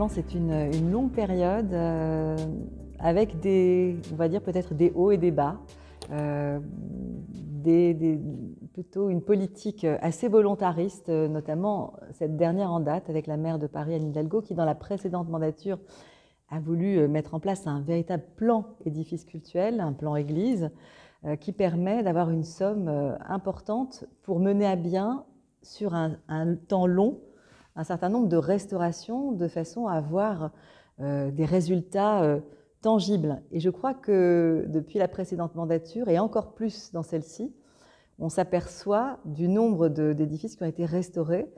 effectivement, c'est une longue période avec on va dire peut-être des hauts et des bas, euh, plutôt une politique assez volontariste, notamment cette dernière en date avec la maire de Paris, Anne Hidalgo, qui dans la précédente mandature a voulu mettre en place un véritable plan édifice cultuel, un plan église, qui permet d'avoir une somme importante pour mener à bien sur un temps long un certain nombre de restaurations de façon à avoir des résultats tangibles. Et je crois que depuis la précédente mandature, et encore plus dans celle-ci, on s'aperçoit du nombre d'édifices qui ont été restaurés.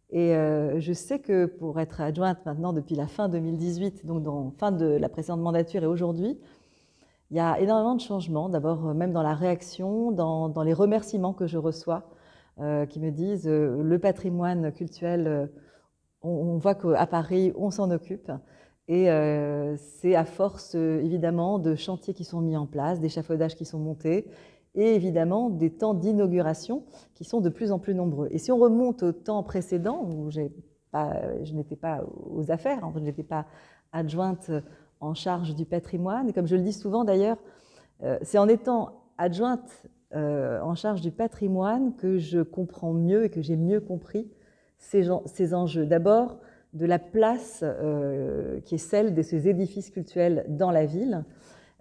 Et je sais que pour être adjointe maintenant depuis la fin 2018, donc dans fin de la précédente mandature et aujourd'hui, il y a énormément de changements, d'abord même dans la réaction, dans les remerciements que je reçois, qui me disent le patrimoine culturel, on voit qu'à Paris, on s'en occupe. Et c'est à force, évidemment, de chantiers qui sont mis en place, d'échafaudages qui sont montés, et évidemment des temps d'inauguration qui sont de plus en plus nombreux. Et si on remonte au temps précédent, où je n'étais pas aux affaires, je n'étais pas adjointe en charge du patrimoine, et comme je le dis souvent d'ailleurs, c'est en étant adjointe en charge du patrimoine que je comprends mieux et que j'ai mieux compris ces enjeux. D'abord, de la place qui est celle de ces édifices cultuels dans la ville,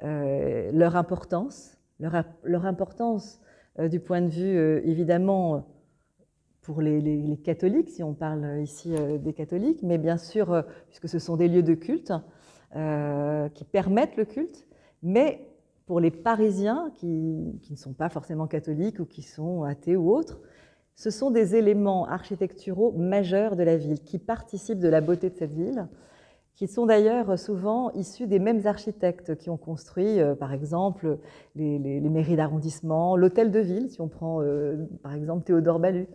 leur importance, du point de vue, évidemment, pour les catholiques, si on parle ici des catholiques, mais bien sûr, puisque ce sont des lieux de culte qui permettent le culte, mais pour les Parisiens qui ne sont pas forcément catholiques ou qui sont athées ou autres, ce sont des éléments architecturaux majeurs de la ville qui participent de la beauté de cette ville, qui sont d'ailleurs souvent issus des mêmes architectes qui ont construit, par exemple, les mairies d'arrondissement, l'hôtel de ville, si on prend par exemple Théodore Ballut,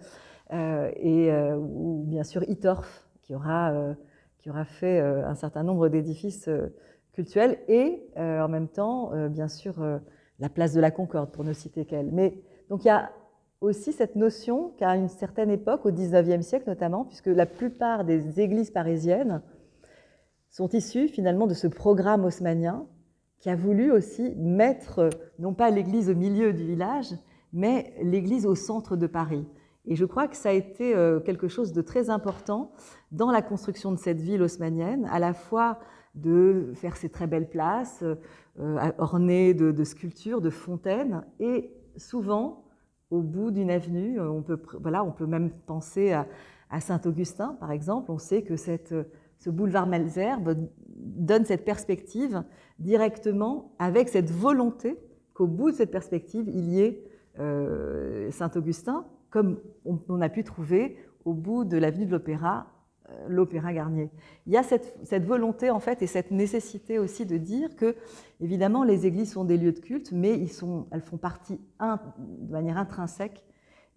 ou bien sûr Hittorf, qui aura fait un certain nombre d'édifices cultuels, et en même temps, bien sûr, la place de la Concorde, pour ne citer qu'elle. Mais donc il y a aussi cette notion qu'à une certaine époque, au XIXe siècle notamment, puisque la plupart des églises parisiennes sont issues finalement de ce programme haussmannien qui a voulu aussi mettre, non pas l'église au milieu du village, mais l'église au centre de Paris. Et je crois que ça a été quelque chose de très important dans la construction de cette ville haussmannienne, à la fois de faire ces très belles places ornées de sculptures, de fontaines, et souvent, au bout d'une avenue, on peut même penser à Saint-Augustin, par exemple. On sait que ce boulevard Malesherbes donne cette perspective directement avec cette volonté qu'au bout de cette perspective, il y ait Saint-Augustin, comme on a pu trouver au bout de l'avenue de l'Opéra, l'Opéra Garnier. Il y a cette volonté, en fait, et cette nécessité aussi de dire que, évidemment, les églises sont des lieux de culte, mais elles font partie de manière intrinsèque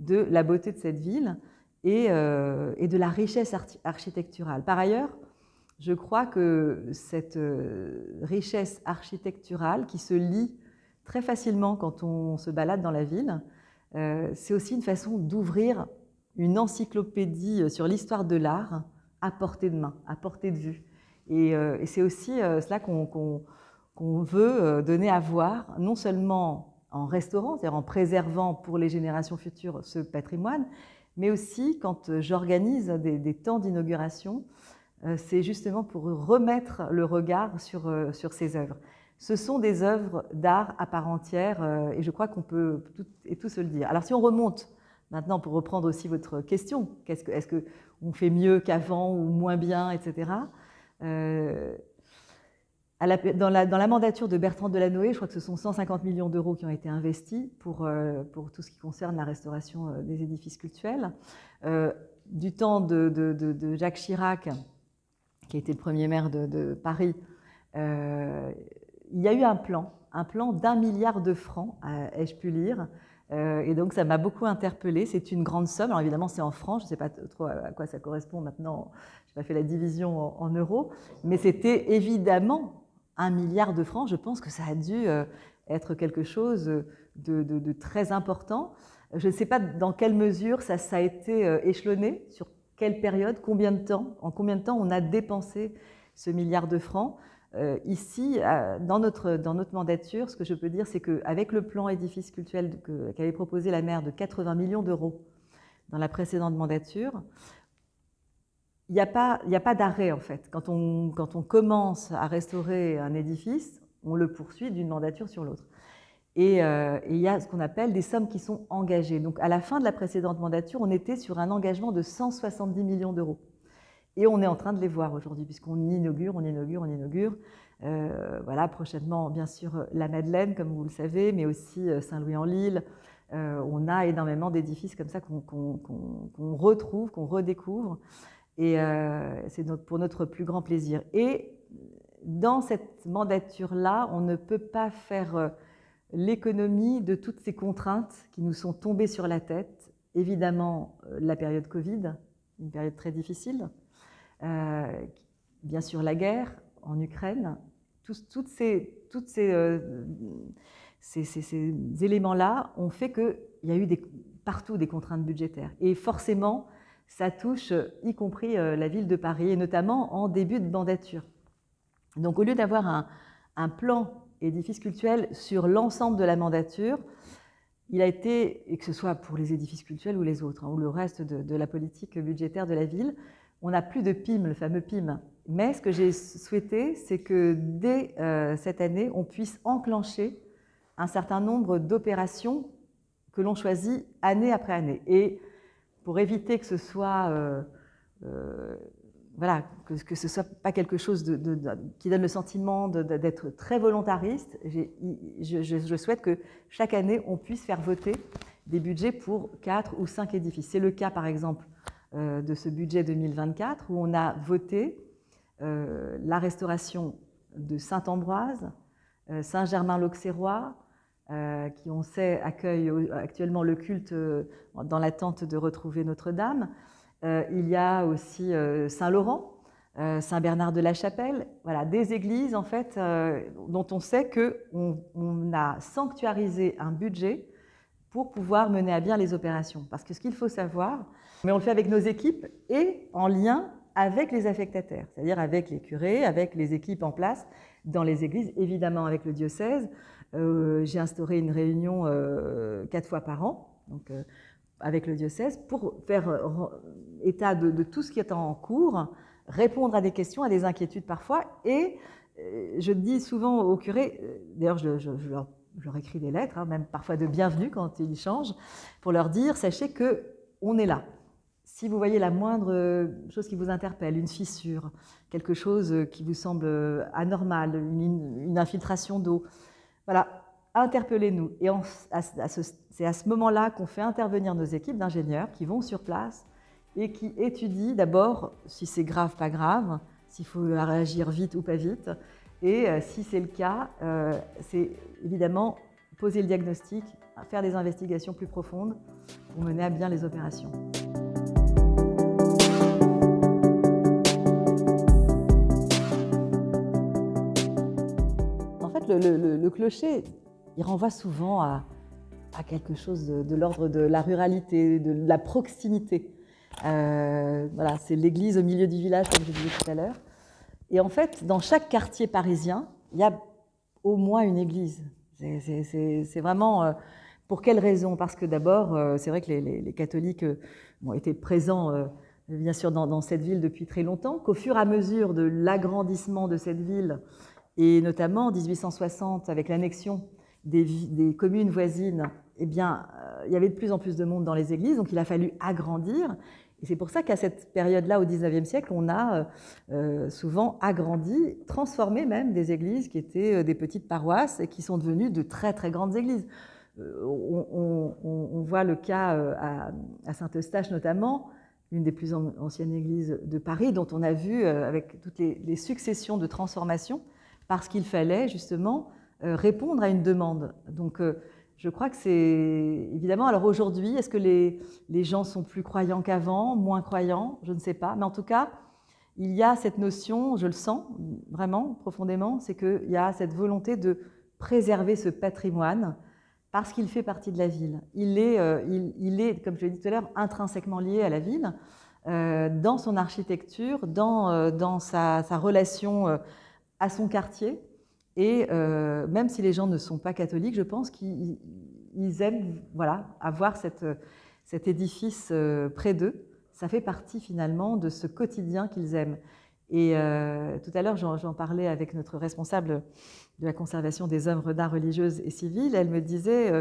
de la beauté de cette ville et de la richesse architecturale. Par ailleurs, je crois que cette richesse architecturale qui se lit très facilement quand on se balade dans la ville, c'est aussi une façon d'ouvrir une encyclopédie sur l'histoire de l'art à portée de main, à portée de vue. Et c'est aussi cela qu'on veut donner à voir, non seulement en restaurant, c'est-à-dire en préservant pour les générations futures ce patrimoine, mais aussi quand j'organise des temps d'inauguration, c'est justement pour remettre le regard sur ces œuvres. Ce sont des œuvres d'art à part entière, et je crois qu'on peut tout se le dire. Alors si on remonte maintenant, pour reprendre aussi votre question, est-ce qu'on fait mieux qu'avant ou moins bien, etc. Dans la mandature de Bertrand Delanoë, je crois que ce sont 150 millions d'euros qui ont été investis pour tout ce qui concerne la restauration des édifices cultuels. Du temps de Jacques Chirac, qui était le premier maire de Paris, il y a eu un plan d'1 milliard de francs, ai-je pu lire, et donc ça m'a beaucoup interpellée. C'est une grande somme. Alors évidemment, c'est en francs, je ne sais pas trop à quoi ça correspond maintenant, je n'ai pas fait la division en euros, mais c'était évidemment 1 milliard de francs. Je pense que ça a dû être quelque chose de très important. Je ne sais pas dans quelle mesure ça a été échelonné, sur quelle période, en combien de temps on a dépensé ce milliard de francs. Ici, dans notre mandature, ce que je peux dire, c'est qu'avec le plan édifice cultuel qu'avait proposé la maire de 80 millions d'euros dans la précédente mandature, il n'y a pas d'arrêt en fait. Quand on commence à restaurer un édifice, on le poursuit d'une mandature sur l'autre. Et il y a ce qu'on appelle des sommes qui sont engagées. Donc à la fin de la précédente mandature, on était sur un engagement de 170 millions d'euros. Et on est en train de les voir aujourd'hui, puisqu'on inaugure. Voilà, prochainement, bien sûr, la Madeleine, comme vous le savez, mais aussi Saint-Louis-en-l'Île. On a énormément d'édifices comme ça qu'on retrouve, qu'on redécouvre. Et c'est pour notre plus grand plaisir. Et dans cette mandature-là, on ne peut pas faire l'économie de toutes ces contraintes qui nous sont tombées sur la tête. Évidemment, la période Covid, une période très difficile. Bien sûr, la guerre en Ukraine. Tous ces éléments-là ont fait qu'il y a eu partout des contraintes budgétaires. Et forcément, ça touche y compris la ville de Paris, et notamment en début de mandature. Donc, au lieu d'avoir un plan édifice cultuel sur l'ensemble de la mandature, il a été, et que ce soit pour les édifices cultuels ou les autres, ou le reste de la politique budgétaire de la ville, on n'a plus de PIM, le fameux PIM. Mais ce que j'ai souhaité, c'est que dès cette année, on puisse enclencher un certain nombre d'opérations que l'on choisit année après année. Et pour éviter que ce soit, voilà, que ce soit pas quelque chose qui donne le sentiment d'être très volontariste, je souhaite que chaque année, on puisse faire voter des budgets pour 4 ou 5 édifices. C'est le cas, par exemple, de ce budget 2024, où on a voté la restauration de Saint-Ambroise, Saint-Germain-l'Auxerrois, qui, on sait, accueille actuellement le culte dans l'attente de retrouver Notre-Dame. Il y a aussi Saint-Laurent, Saint-Bernard-de-la-Chapelle, voilà, des églises en fait, dont on sait qu'on a sanctuarisé un budget pour pouvoir mener à bien les opérations. Parce que ce qu'il faut savoir, mais on le fait avec nos équipes et en lien avec les affectataires, c'est-à-dire avec les curés, avec les équipes en place dans les églises, évidemment avec le diocèse. J'ai instauré une réunion 4 fois par an, donc, avec le diocèse, pour faire état de tout ce qui est en cours, répondre à des questions, à des inquiétudes parfois. Et je dis souvent aux curés, d'ailleurs je leur écris des lettres, hein, même parfois de bienvenue quand ils changent, pour leur dire, sachez qu'on est là. Si vous voyez la moindre chose qui vous interpelle, une fissure, quelque chose qui vous semble anormal, une infiltration d'eau, voilà, interpellez-nous. Et c'est à ce moment-là qu'on fait intervenir nos équipes d'ingénieurs qui vont sur place et qui étudient d'abord si c'est grave, pas grave, s'il faut réagir vite ou pas vite. Et si c'est le cas, c'est évidemment poser le diagnostic, faire des investigations plus profondes pour mener à bien les opérations. En fait, le clocher, il renvoie souvent à quelque chose de l'ordre de la ruralité, de la proximité. Voilà, c'est l'église au milieu du village, comme je disais tout à l'heure. Et en fait, dans chaque quartier parisien, il y a au moins une église. C'est vraiment... pour quelle raison? Parce que d'abord, c'est vrai que les catholiques ont été présents, bien sûr, dans cette ville depuis très longtemps, qu'au fur et à mesure de l'agrandissement de cette ville, et notamment en 1860, avec l'annexion des communes voisines, eh bien, il y avait de plus en plus de monde dans les églises, donc il a fallu agrandir. Et c'est pour ça qu'à cette période-là, au XIXe siècle, on a souvent agrandi, transformé même des églises qui étaient des petites paroisses et qui sont devenues de très très grandes églises. On voit le cas à Saint-Eustache notamment, l'une des plus anciennes églises de Paris, dont on a vu avec toutes les successions de transformations, parce qu'il fallait justement répondre à une demande. Donc, je crois que c'est évidemment. Alors aujourd'hui, est-ce que les gens sont plus croyants qu'avant, moins croyants? Je ne sais pas. Mais en tout cas, il y a cette notion, je le sens vraiment profondément, c'est qu'il y a cette volonté de préserver ce patrimoine parce qu'il fait partie de la ville. Il est, comme je l'ai dit tout à l'heure, intrinsèquement lié à la ville. dans son architecture, dans sa relation à son quartier. Et même si les gens ne sont pas catholiques, je pense qu'ils aiment voilà, avoir cet édifice près d'eux. Ça fait partie finalement de ce quotidien qu'ils aiment. Et tout à l'heure, j'en parlais avec notre responsable de la conservation des œuvres d'art religieuses et civiles. Elle me disait,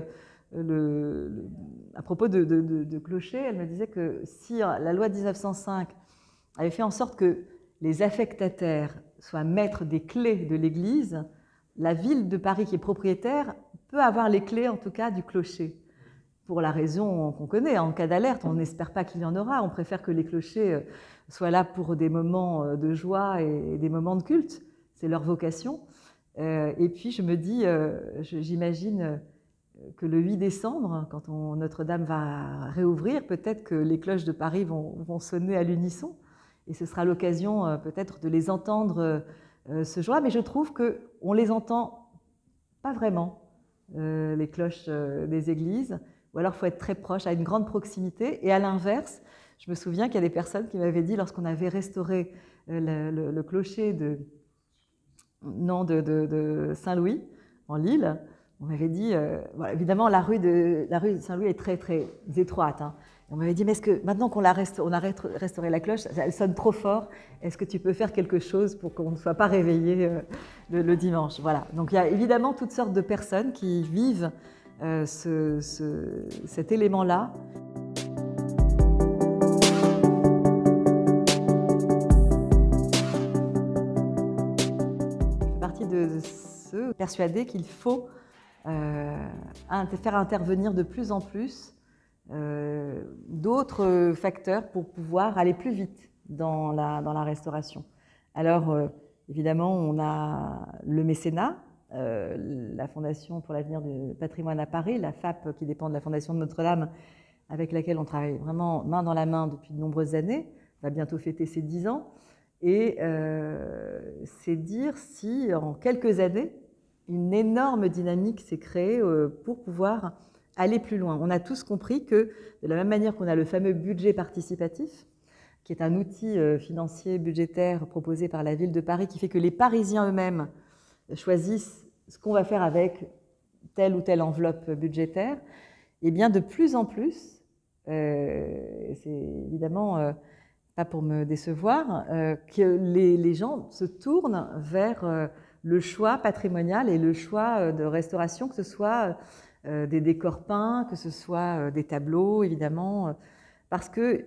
à propos de clochers, elle me disait que si la loi de 1905 avait fait en sorte que les affectataires soient maîtres des clés de l'église, la ville de Paris qui est propriétaire peut avoir les clés, en tout cas, du clocher. Pour la raison qu'on connaît, en cas d'alerte, on n'espère pas qu'il y en aura. On préfère que les clochers soient là pour des moments de joie et des moments de culte. C'est leur vocation. Et puis je me dis, j'imagine que le 8 décembre, quand Notre-Dame va réouvrir, peut-être que les cloches de Paris vont sonner à l'unisson. Et ce sera l'occasion peut-être de les entendre ce jour-là. Mais je trouve qu'on ne les entend pas vraiment, les cloches des églises. Ou alors il faut être très proche, à une grande proximité. Et à l'inverse, je me souviens qu'il y a des personnes qui m'avaient dit, lorsqu'on avait restauré le clocher de Saint-Louis, en Lille, on m'avait dit, voilà, évidemment la rue de Saint-Louis est très très étroite, hein. On m'avait dit, mais est-ce que maintenant qu'on a restauré la cloche, elle sonne trop fort, est-ce que tu peux faire quelque chose pour qu'on ne soit pas réveillé le dimanche? Voilà. Donc il y a évidemment toutes sortes de personnes qui vivent cet élément-là. Je fais partie de ceux persuadés qu'il faut faire intervenir de plus en plus d'autres facteurs pour pouvoir aller plus vite dans la restauration. Alors, évidemment, on a le mécénat, la Fondation pour l'avenir du patrimoine à Paris, la FAP, qui dépend de la Fondation de Notre-Dame, avec laquelle on travaille vraiment main dans la main depuis de nombreuses années, va bientôt fêter ses 10 ans. Et c'est dire si, en quelques années, une énorme dynamique s'est créée pour pouvoir aller plus loin. On a tous compris que, de la même manière qu'on a le fameux budget participatif, qui est un outil financier budgétaire proposé par la ville de Paris, qui fait que les Parisiens eux-mêmes choisissent ce qu'on va faire avec telle ou telle enveloppe budgétaire, et bien de plus en plus, c'est évidemment pas pour me décevoir, que les gens se tournent vers le choix patrimonial et le choix de restauration, que ce soit des décors peints, que ce soit des tableaux, évidemment, parce que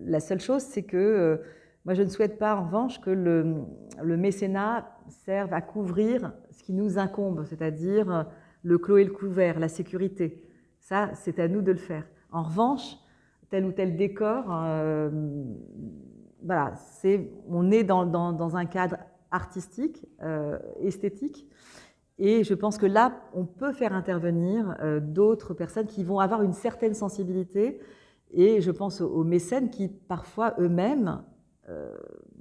la seule chose, c'est que moi, je ne souhaite pas, en revanche, que le mécénat serve à couvrir ce qui nous incombe, c'est-à-dire le clos et le couvert, la sécurité. Ça, c'est à nous de le faire. En revanche, tel ou tel décor, voilà, on est dans un cadre artistique, esthétique, et je pense que là, on peut faire intervenir d'autres personnes qui vont avoir une certaine sensibilité, et je pense aux mécènes qui, parfois, eux-mêmes,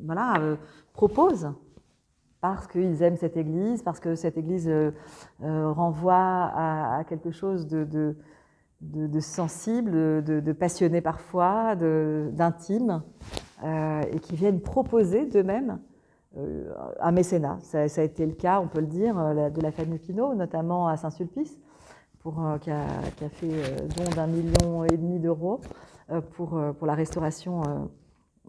voilà, proposent, parce qu'ils aiment cette église, parce que cette église renvoie à quelque chose de sensible, de passionné parfois, d'intime, et qui viennent proposer d'eux-mêmes un mécénat. Ça a été le cas, on peut le dire, de la famille Pinault, notamment à Saint-Sulpice, qui a fait don d'1,5 million d'euros pour la restauration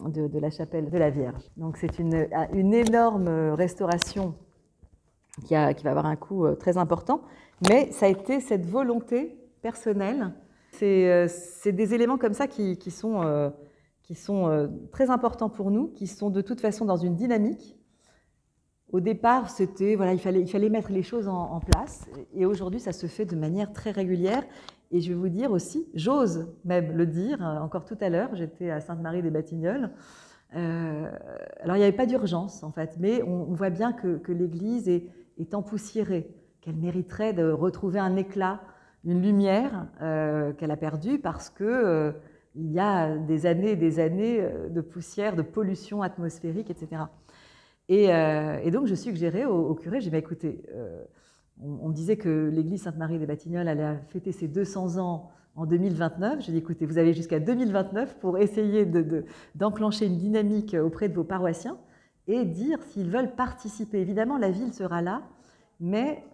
de la chapelle de la Vierge. Donc c'est une énorme restauration qui va avoir un coût très important, mais ça a été cette volonté personnelle. C'est des éléments comme ça qui sont très importants pour nous, qui sont de toute façon dans une dynamique. Au départ, c'était, voilà, il fallait mettre les choses en place, et aujourd'hui, ça se fait de manière très régulière. Et je vais vous dire aussi, j'ose même le dire, encore tout à l'heure, j'étais à Sainte-Marie-des-Batignolles. Alors, il n'y avait pas d'urgence, en fait, mais on voit bien que l'église est empoussiérée, qu'elle mériterait de retrouver un éclat, une lumière qu'elle a perdue parce que il y a des années et des années de poussière, de pollution atmosphérique, etc. Et donc, je suggérais au curé, j'ai dit, bah, écoutez, on me disait que l'église Sainte-Marie-des-Batignolles allait fêter ses 200 ans en 2029. Je dis, écoutez, vous avez jusqu'à 2029 pour essayer d'enclencher une dynamique auprès de vos paroissiens et dire s'ils veulent participer. Évidemment, la ville sera là, mais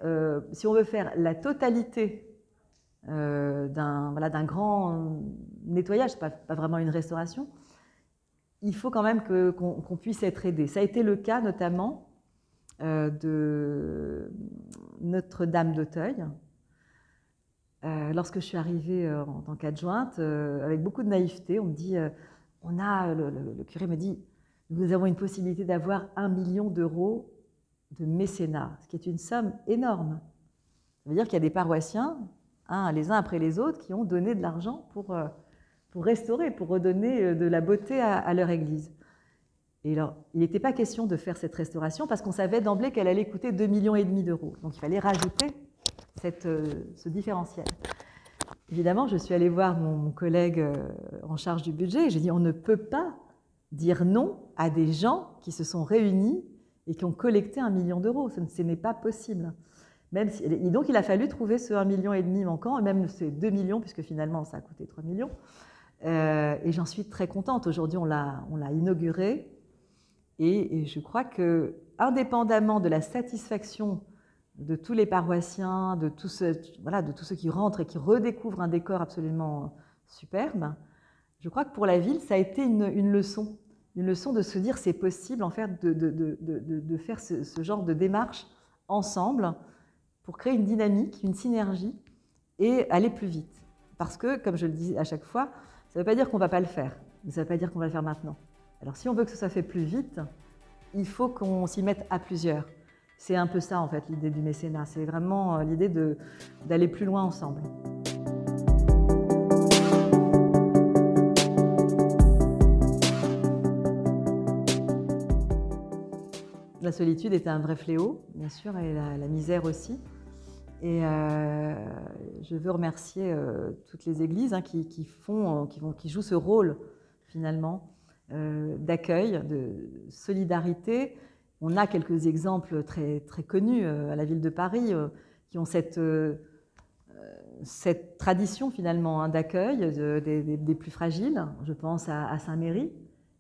si on veut faire la totalité d'un grand nettoyage, pas vraiment une restauration, il faut quand même qu'on puisse être aidé. Ça a été le cas notamment de Notre-Dame d'Auteuil. Lorsque je suis arrivée en tant qu'adjointe, avec beaucoup de naïveté, on me dit, le curé me dit, nous avons une possibilité d'avoir 1 million d'euros de mécénat, ce qui est une somme énorme. Ça veut dire qu'il y a des paroissiens, les uns après les autres, qui ont donné de l'argent pour restaurer, pour redonner de la beauté à leur église. Et alors, il n'était pas question de faire cette restauration parce qu'on savait d'emblée qu'elle allait coûter 2,5 millions d'euros. Donc il fallait rajouter ce différentiel. Évidemment, je suis allée voir mon collègue en charge du budget et j'ai dit on ne peut pas dire non à des gens qui se sont réunis et qui ont collecté 1 million d'euros. Ce n'est pas possible. Même si, et donc il a fallu trouver ce 1,5 million manquant, et même ces 2 millions, puisque finalement ça a coûté 3 millions. Et j'en suis très contente. Aujourd'hui, on l'a inauguré. Et je crois que, indépendamment de la satisfaction de tous les paroissiens, de tous ceux qui rentrent et qui redécouvrent un décor absolument superbe, je crois que pour la ville, ça a été une leçon de se dire c'est possible en fait de faire ce genre de démarche ensemble pour créer une dynamique, une synergie et aller plus vite. Parce que, comme je le dis à chaque fois, ça ne veut pas dire qu'on ne va pas le faire, mais ça ne veut pas dire qu'on va le faire maintenant. Alors si on veut que ça soit fait plus vite, il faut qu'on s'y mette à plusieurs. C'est un peu ça en fait l'idée du mécénat, c'est vraiment l'idée d'aller plus loin ensemble. La solitude est un vrai fléau, bien sûr, et la misère aussi. Et je veux remercier toutes les églises qui jouent ce rôle finalement d'accueil, de solidarité. On a quelques exemples très, très connus à la ville de Paris qui ont cette tradition finalement d'accueil des plus fragiles. Je pense à Saint-Méry,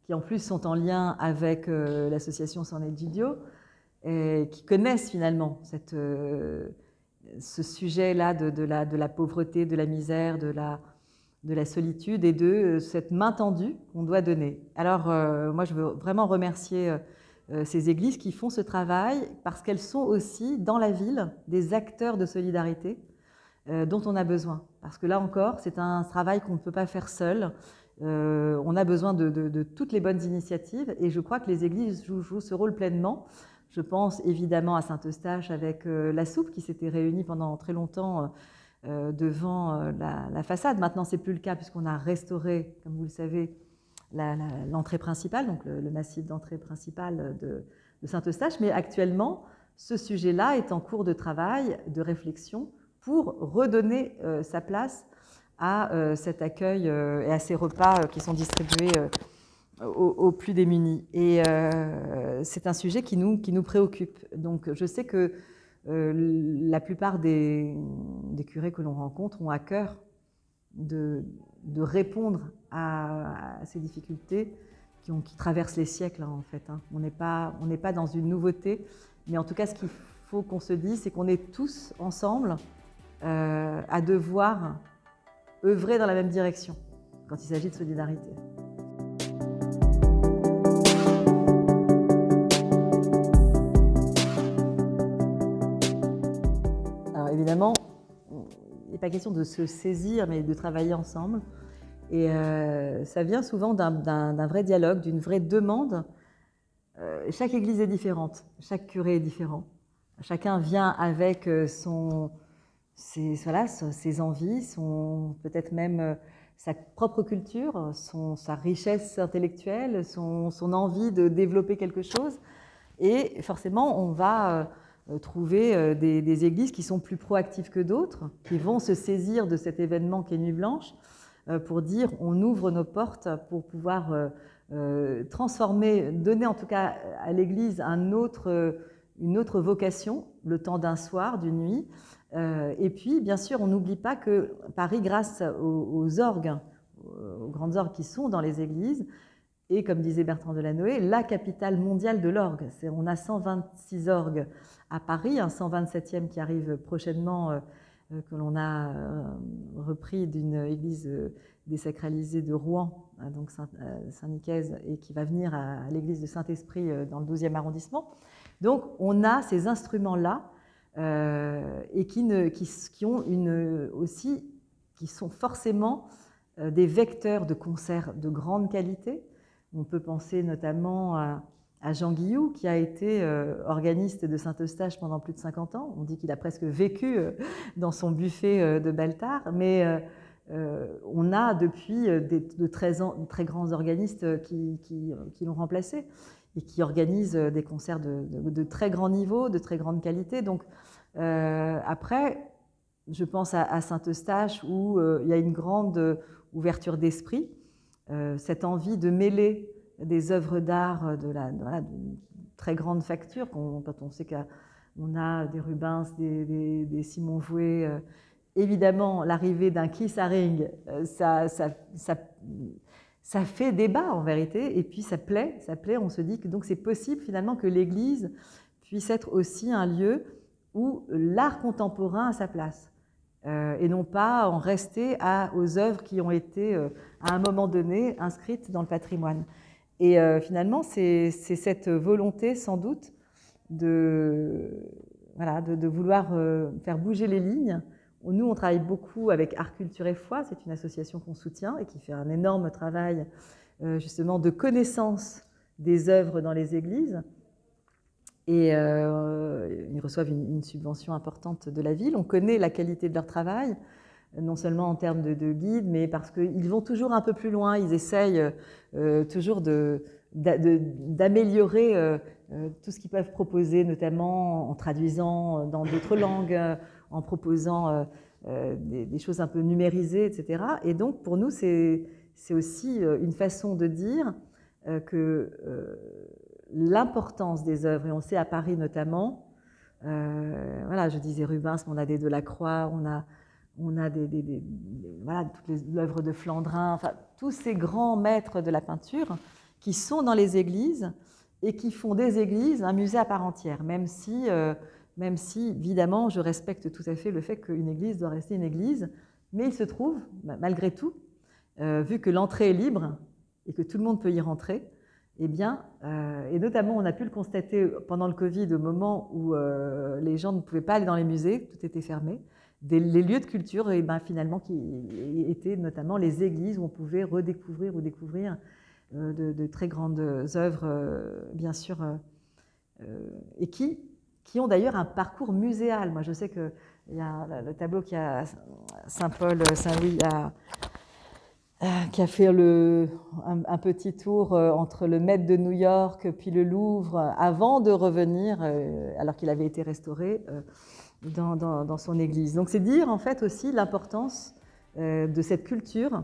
qui en plus sont en lien avec l'association San Egidio, et qui connaissent finalement ce sujet-là de la pauvreté, de la misère, de la solitude et de cette main tendue qu'on doit donner. Alors, moi, je veux vraiment remercier ces églises qui font ce travail parce qu'elles sont aussi, dans la ville, des acteurs de solidarité dont on a besoin. Parce que là encore, c'est un travail qu'on ne peut pas faire seul. On a besoin de toutes les bonnes initiatives et je crois que les églises jouent ce rôle pleinement. Je pense évidemment à Saint-Eustache avec la soupe qui s'était réunie pendant très longtemps devant la façade. Maintenant, ce n'est plus le cas puisqu'on a restauré, comme vous le savez, l'entrée principale, donc le massif d'entrée principale de Saint-Eustache. Mais actuellement, ce sujet-là est en cours de travail, de réflexion pour redonner sa place à cet accueil et à ces repas qui sont distribués aux plus démunis. Et c'est un sujet qui nous préoccupe. Donc je sais que la plupart des curés que l'on rencontre ont à cœur de répondre à ces difficultés qui traversent les siècles en fait. On n'est pas dans une nouveauté, mais en tout cas ce qu'il faut qu'on se dise, c'est qu'on est tous ensemble à devoir œuvrer dans la même direction quand il s'agit de solidarité. Alors évidemment, il n'est pas question de se saisir, mais de travailler ensemble. Et ça vient souvent d'un vrai dialogue, d'une vraie demande. Chaque église est différente, chaque curé est différent. Chacun vient avec ses envies, peut-être même sa propre culture, sa richesse intellectuelle, son envie de développer quelque chose. Et forcément, on va trouver des églises qui sont plus proactives que d'autres, qui vont se saisir de cet événement qu'est Nuit Blanche pour dire on ouvre nos portes pour pouvoir transformer, donner en tout cas à l'Église une autre vocation, le temps d'un soir, d'une nuit, Et puis, bien sûr, on n'oublie pas que Paris, grâce aux orgues, aux grandes orgues qui sont dans les églises, et comme disait Bertrand Delanoë, la capitale mondiale de l'orgue. On a 126 orgues à Paris, un 127e qui arrive prochainement, que l'on a repris d'une église désacralisée de Rouen, donc Saint-Nicaise, et qui va venir à l'église de Saint-Esprit dans le 12e arrondissement. Donc on a ces instruments-là et qui ont aussi, qui sont forcément des vecteurs de concerts de grande qualité. On peut penser notamment à Jean Guillou, qui a été organiste de Saint-Eustache pendant plus de 50 ans. On dit qu'il a presque vécu dans son buffet de Baltard, mais on a depuis de très grands organistes qui l'ont remplacé et qui organisent des concerts de très grand niveau, de très grande qualité. Donc après, je pense à Saint-Eustache où il y a une grande ouverture d'esprit, cette envie de mêler des œuvres d'art de très grande facture, quand on sait qu'on a des Rubens, des Simon Vouet. Évidemment, l'arrivée d'un Keith Haring, ça fait débat en vérité, et puis ça plaît. On se dit que donc c'est possible finalement que l'Église puisse être aussi un lieu où l'art contemporain a sa place, et non pas en rester aux œuvres qui ont été à un moment donné inscrites dans le patrimoine. Et finalement, c'est cette volonté sans doute de vouloir faire bouger les lignes. Nous, on travaille beaucoup avec Art, Culture et Foi, c'est une association qu'on soutient et qui fait un énorme travail justement de connaissance des œuvres dans les églises. Et ils reçoivent une subvention importante de la ville. On connaît la qualité de leur travail, non seulement en termes de guide, mais parce qu'ils vont toujours un peu plus loin. Ils essayent toujours d'améliorer tout ce qu'ils peuvent proposer, notamment en traduisant dans d'autres langues, en proposant des choses un peu numérisées, etc. Et donc, pour nous, c'est aussi une façon de dire que l'importance des œuvres, et on sait à Paris notamment, voilà, je disais Rubens, mais on a des Delacroix, on a voilà, toutes les œuvres de Flandrin, enfin, tous ces grands maîtres de la peinture qui sont dans les églises et qui font des églises un musée à part entière, même si, évidemment, je respecte tout à fait le fait qu'une église doit rester une église, mais il se trouve, malgré tout, vu que l'entrée est libre et que tout le monde peut y rentrer, eh bien, et notamment on a pu le constater pendant le Covid, au moment où les gens ne pouvaient pas aller dans les musées, tout était fermé, les lieux de culture, et ben, finalement, qui étaient notamment les églises où on pouvait redécouvrir ou découvrir de très grandes œuvres, bien sûr, et qui ont d'ailleurs un parcours muséal. Moi, je sais qu'il y a le tableau qui a Saint-Paul, Saint-Louis, qui a fait un petit tour entre le Met de New York puis le Louvre, avant de revenir, alors qu'il avait été restauré, dans son église. Donc c'est dire en fait aussi l'importance de cette culture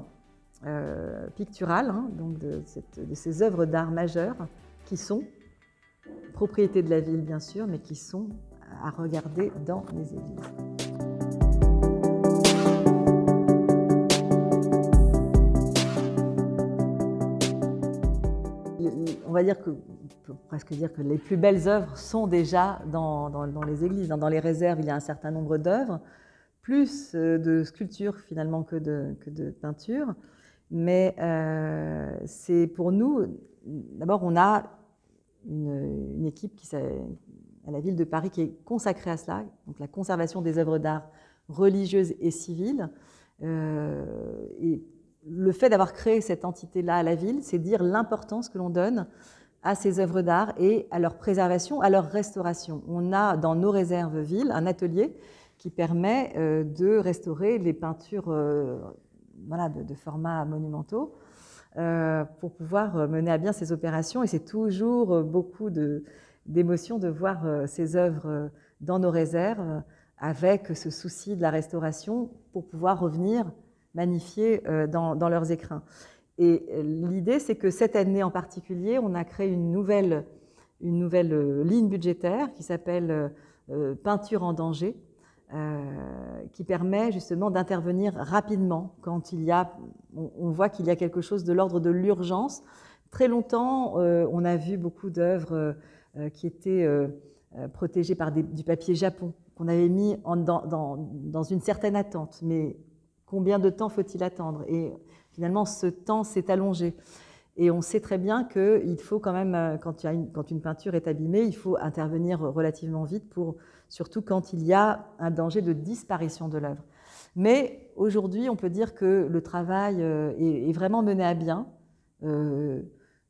picturale, hein, donc de ces œuvres d'art majeures qui sont propriété de la ville bien sûr, mais qui sont à regarder dans les églises. On va dire que, on peut presque dire que les plus belles œuvres sont déjà dans les églises. Dans les réserves, il y a un certain nombre d'œuvres, plus de sculptures finalement que de peintures. Mais c'est pour nous, d'abord on a une équipe à la ville de Paris qui est consacrée à cela, donc la conservation des œuvres d'art religieuses et civiles. Et le fait d'avoir créé cette entité-là à la ville, c'est dire l'importance que l'on donne à ces œuvres d'art et à leur préservation, à leur restauration. On a dans nos réserves villes un atelier qui permet de restaurer les peintures voilà, de formats monumentaux pour pouvoir mener à bien ces opérations. Et c'est toujours beaucoup d'émotion de voir ces œuvres dans nos réserves avec ce souci de la restauration pour pouvoir revenir magnifiés dans leurs écrins. Et l'idée, c'est que cette année en particulier, on a créé une nouvelle ligne budgétaire qui s'appelle Peinture en danger, qui permet justement d'intervenir rapidement quand on voit qu'il y a quelque chose de l'ordre de l'urgence. Très longtemps, on a vu beaucoup d'œuvres qui étaient protégées par du papier japon, qu'on avait mis dans une certaine attente. Mais combien de temps faut-il attendre? Et finalement, ce temps s'est allongé. Et on sait très bien qu'il faut quand même, quand une peinture est abîmée, il faut intervenir relativement vite, surtout quand il y a un danger de disparition de l'œuvre. Mais aujourd'hui, on peut dire que le travail est vraiment mené à bien,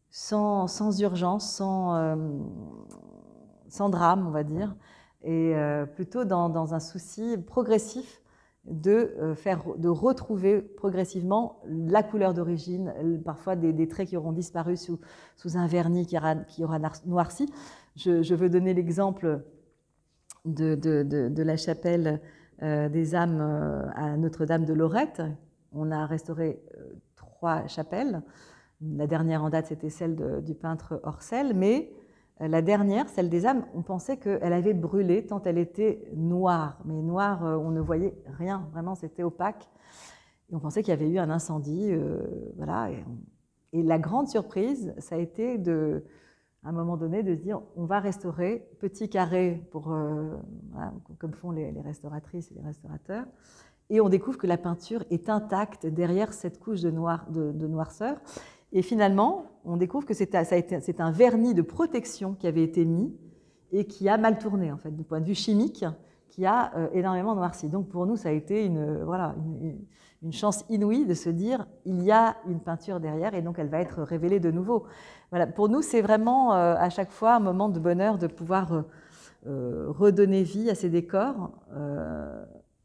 sans urgence, sans drame, on va dire, et plutôt dans un souci progressif de retrouver progressivement la couleur d'origine, parfois des traits qui auront disparu sous un vernis qui aura noirci. Je veux donner l'exemple de la chapelle des âmes à Notre-Dame de Lorette. On a restauré 3 chapelles. La dernière en date, c'était celle du peintre Orcel, mais la dernière, celle des âmes, on pensait qu'elle avait brûlé tant elle était noire. Mais noire, on ne voyait rien, vraiment, c'était opaque. Et on pensait qu'il y avait eu un incendie. Voilà. Et la grande surprise, ça a été à un moment donné de se dire on va restaurer petit carré voilà, comme font les restauratrices et les restaurateurs. Et on découvre que la peinture est intacte derrière cette couche de noirceur. Et finalement, on découvre que c'est un vernis de protection qui avait été mis et qui a mal tourné, en fait, du point de vue chimique, qui a énormément noirci. Donc pour nous, ça a été une chance inouïe de se dire il y a une peinture derrière et donc elle va être révélée de nouveau. Voilà. Pour nous, c'est vraiment à chaque fois un moment de bonheur de pouvoir redonner vie à ces décors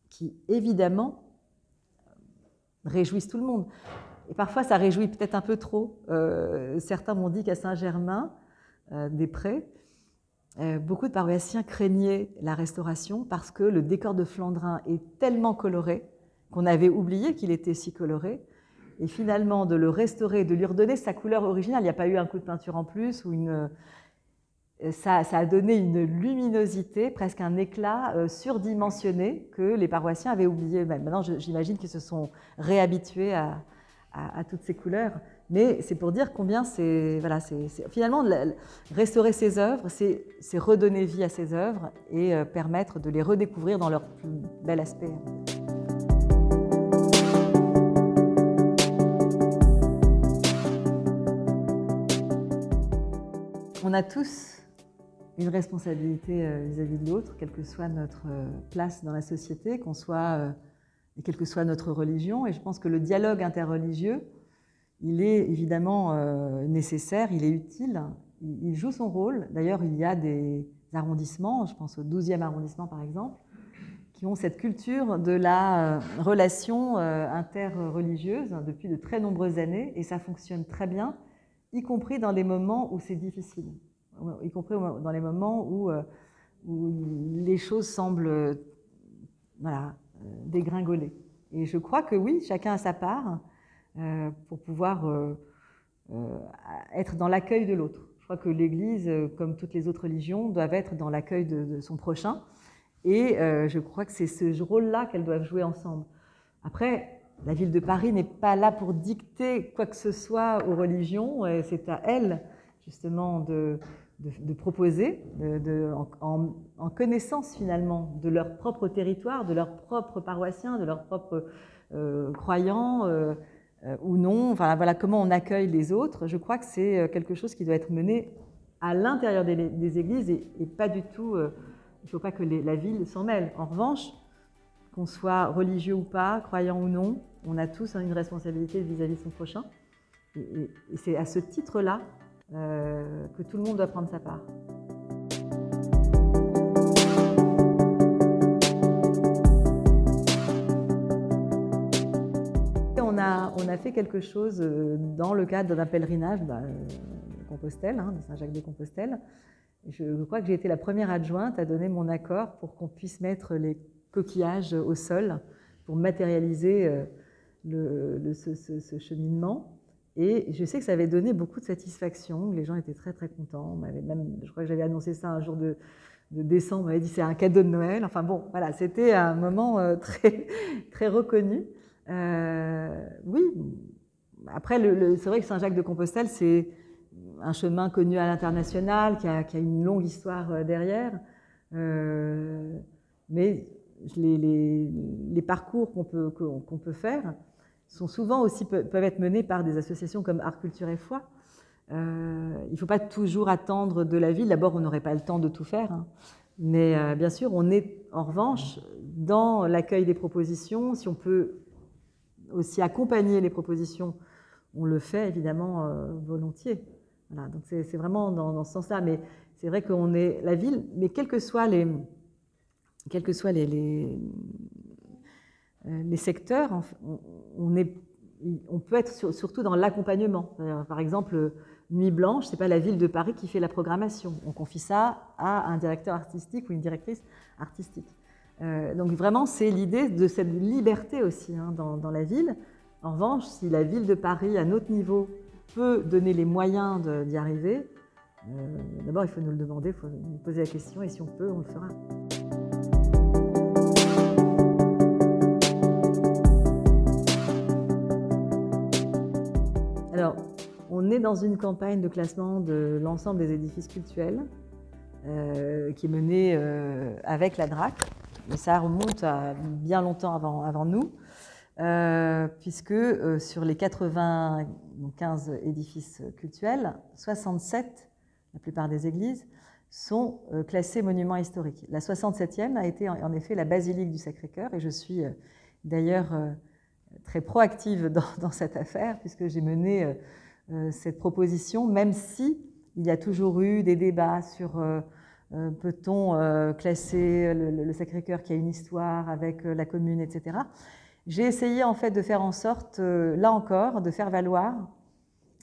qui, évidemment, réjouissent tout le monde. Et parfois, ça réjouit peut-être un peu trop. Certains m'ont dit qu'à Saint-Germain-des-Prés, beaucoup de paroissiens craignaient la restauration parce que le décor de Flandrin est tellement coloré qu'on avait oublié qu'il était si coloré. Et finalement, de le restaurer, de lui redonner sa couleur originale, il n'y a pas eu un coup de peinture en plus ou ça a donné une luminosité, presque un éclat surdimensionné que les paroissiens avaient oublié. Maintenant, j'imagine qu'ils se sont réhabitués à toutes ces couleurs. Mais c'est pour dire combien finalement, restaurer ces œuvres, c'est redonner vie à ces œuvres et permettre de les redécouvrir dans leur plus bel aspect. On a tous une responsabilité vis-à-vis de l'autre, quelle que soit notre place dans la société, et quelle que soit notre religion. Et je pense que le dialogue interreligieux, il est évidemment nécessaire, il est utile, il joue son rôle. D'ailleurs, il y a des arrondissements, je pense au 12e arrondissement par exemple, qui ont cette culture de la relation interreligieuse depuis de très nombreuses années, et ça fonctionne très bien, y compris dans les moments où c'est difficile, y compris dans les moments où les choses semblent dégringoler. Et je crois que oui, chacun a sa part pour pouvoir être dans l'accueil de l'autre. Je crois que l'Église, comme toutes les autres religions, doivent être dans l'accueil de son prochain. Et je crois que c'est ce rôle-là qu'elles doivent jouer ensemble. Après, la ville de Paris n'est pas là pour dicter quoi que ce soit aux religions. C'est à elles, justement, de proposer, en connaissance finalement de leur propre territoire, de leurs propres paroissiens, de leurs propres croyants ou non. Enfin, voilà comment on accueille les autres. Je crois que c'est quelque chose qui doit être mené à l'intérieur des églises et pas du tout. Il ne faut pas que la ville s'en mêle. En revanche, qu'on soit religieux ou pas, croyant ou non, on a tous une responsabilité vis-à-vis de son prochain. Et c'est à ce titre-là que tout le monde doit prendre sa part. On a fait quelque chose dans le cadre d'un pèlerinage de Compostelle, de Saint-Jacques-de-Compostelle. Je crois que j'ai été la première adjointe à donner mon accord pour qu'on puisse mettre les coquillages au sol pour matérialiser ce cheminement. Et je sais que ça avait donné beaucoup de satisfaction, les gens étaient très très contents. Je crois que j'avais annoncé ça un jour décembre m'avait dit c'est un cadeau de Noël. Enfin bon, voilà, c'était un moment très, très reconnu. Oui, après, c'est vrai que Saint-Jacques-de-Compostelle, c'est un chemin connu à l'international, qui a une longue histoire derrière. Mais les parcours qu'on peut faire sont souvent aussi, peuvent être menés par des associations comme Art, Culture et Foi. Il ne faut pas toujours attendre de la ville. D'abord, on n'aurait pas le temps de tout faire. Hein. Mais bien sûr, on est en revanche dans l'accueil des propositions. Si on peut aussi accompagner les propositions, on le fait évidemment volontiers. Voilà, donc c'est vraiment dans ce sens-là. Mais c'est vrai qu'on est la ville, mais quels que soient les secteurs, on peut être surtout dans l'accompagnement. Par exemple, Nuit Blanche, ce n'est pas la ville de Paris qui fait la programmation. On confie ça à un directeur artistique ou une directrice artistique. Donc vraiment, c'est l'idée de cette liberté aussi hein, dans la ville. En revanche, si la ville de Paris, à notre niveau, peut donner les moyens d'y arriver, d'abord, il faut nous le demander, il faut nous poser la question, et si on peut, on le fera. Alors, on est dans une campagne de classement de l'ensemble des édifices cultuels qui est menée avec la DRAC, mais ça remonte à bien longtemps avant nous, puisque sur les 95 édifices cultuels, 67, la plupart des églises, sont classés monuments historiques. La 67e a été en effet la basilique du Sacré-Cœur, et je suis d'ailleurs très proactive dans cette affaire, puisque j'ai mené cette proposition, même si il y a toujours eu des débats sur peut-on classer le Sacré-Cœur qui a une histoire avec la commune, etc. J'ai essayé en fait de faire en sorte, là encore, de faire valoir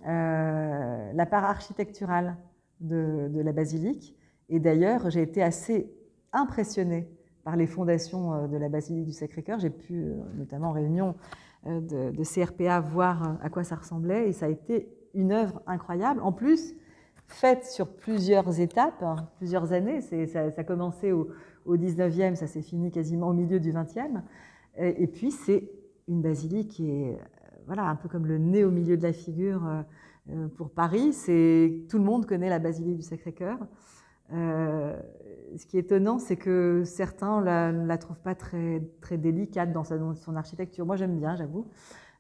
la part architecturale de la basilique. Et d'ailleurs, j'ai été assez impressionnée par les fondations de la basilique du Sacré-Cœur. J'ai pu, notamment en réunion de CRPA, voir à quoi ça ressemblait, et ça a été une œuvre incroyable. En plus, faite sur plusieurs étapes, hein, plusieurs années. Ça a commencé au 19e, ça s'est fini quasiment au milieu du 20e. Et puis, c'est une basilique qui est voilà, un peu comme le nez au milieu de la figure pour Paris. Tout le monde connaît la basilique du Sacré-Cœur. Ce qui est étonnant, c'est que certains ne la trouvent pas très, très délicate dans son architecture. Moi, j'aime bien, j'avoue.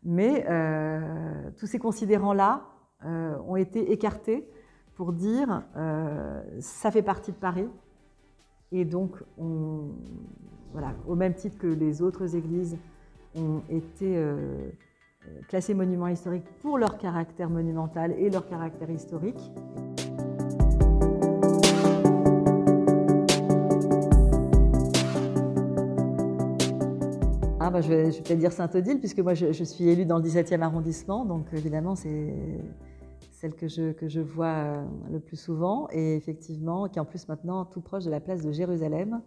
Mais tous ces considérants-là ont été écartés pour dire ça fait partie de Paris. Et donc, voilà, au même titre que les autres églises ont été classées monuments historiques pour leur caractère monumental et leur caractère historique. Ah bah je vais peut-être dire Sainte-Odile, puisque moi je suis élue dans le 17e arrondissement, donc évidemment c'est celle que je vois le plus souvent, et effectivement qui est en plus maintenant tout proche de la place de Jérusalem.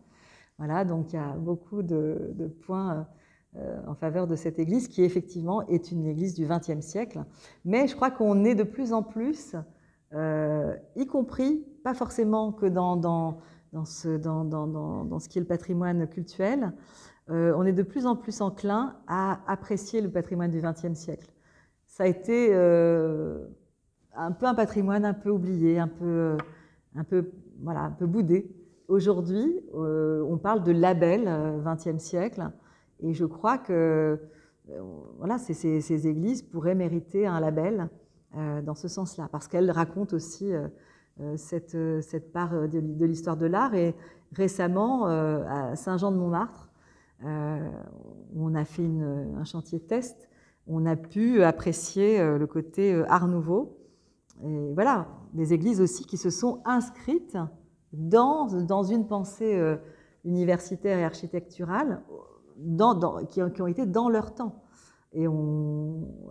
Voilà, donc il y a beaucoup de points en faveur de cette église, qui effectivement est une église du XXe siècle. Mais je crois qu'on est de plus en plus, y compris, pas forcément que dans ce qui est le patrimoine cultuel, on est de plus en plus enclin à apprécier le patrimoine du XXe siècle. Ça a été un peu un patrimoine un peu oublié, un peu boudé. Aujourd'hui, on parle de label XXe siècle, et je crois que voilà, ces églises pourraient mériter un label dans ce sens-là, parce qu'elles racontent aussi cette part de l'histoire de l'art. Et récemment, à Saint-Jean-de-Montmartre, où on a fait un chantier test, on a pu apprécier le côté art nouveau. Et voilà, des églises aussi qui se sont inscrites dans une pensée universitaire et architecturale qui ont été dans leur temps. Et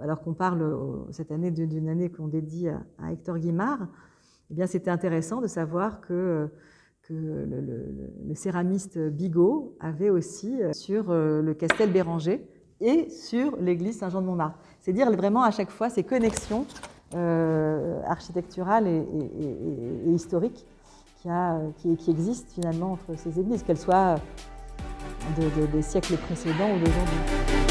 alors qu'on parle cette année d'une année qu'on dédie à Hector Guimard, eh bien c'était intéressant de savoir que le céramiste Bigot avait aussi sur le Castel Béranger et sur l'église Saint-Jean-de-Montmartre. C'est dire vraiment à chaque fois ces connexions architecturales et historiques qui existe finalement entre ces églises, qu'elles soient des siècles précédents ou d'aujourd'hui.